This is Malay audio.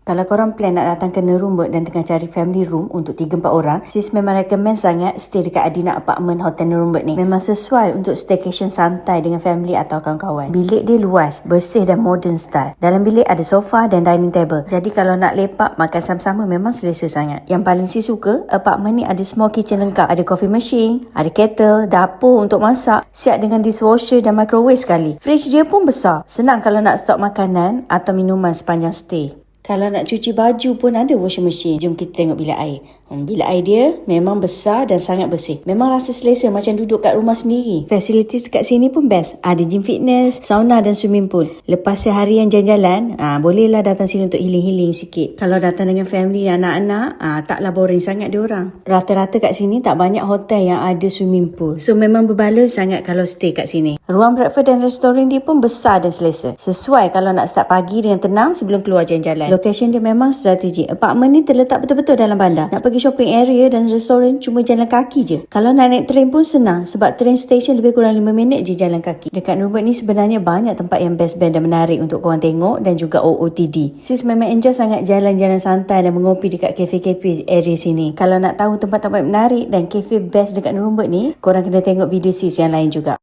Kalau korang plan nak datang ke Nerumbuk dan tengah cari family room untuk 3-4 orang, sis memang recommend sangat stay dekat Adina Apartment Hotel Nerumbuk ni. Memang sesuai untuk staycation santai dengan family atau kawan-kawan. Bilik dia luas, bersih dan modern style. Dalam bilik ada sofa dan dining table. Jadi kalau nak lepak makan sama-sama memang selesa sangat. Yang paling sis suka, apartment ni ada small kitchen lengkap. Ada coffee machine, ada kettle, dapur untuk masak, siap dengan dishwasher dan microwave sekali. Fridge dia pun besar. Senang kalau nak stok makanan atau minuman sepanjang stay. Kalau nak cuci baju pun ada washing machine. Jom kita tengok bilik air. Bilik air dia memang besar dan sangat bersih. Memang rasa selesa macam duduk kat rumah sendiri. Facilities dekat sini pun best. Ada gym fitness, sauna dan swimming pool. Lepas seharian jalan-jalan, bolehlah datang sini untuk healing-healing sikit. Kalau datang dengan family dan anak-anak, taklah boring sangat diorang. Rata-rata kat sini tak banyak hotel yang ada swimming pool. So memang berbaloi sangat kalau stay kat sini. Ruang breakfast dan restoran dia pun besar dan selesa. Sesuai kalau nak start pagi dengan tenang sebelum keluar jalan-jalan. Location dia memang strategik. Apartment ni terletak betul-betul dalam bandar. Nak pergi shopping area dan restoran cuma jalan kaki je. Kalau nak naik train pun senang sebab train station lebih kurang 5 minit je jalan kaki. Dekat Nerumbuk ni sebenarnya banyak tempat yang best dan menarik untuk korang tengok dan juga OOTD. Sis memang enjoy sangat jalan-jalan santai dan mengopi dekat kafe-kafe area sini. Kalau nak tahu tempat-tempat menarik dan kafe best dekat Nerumbuk ni, korang kena tengok video sis yang lain juga.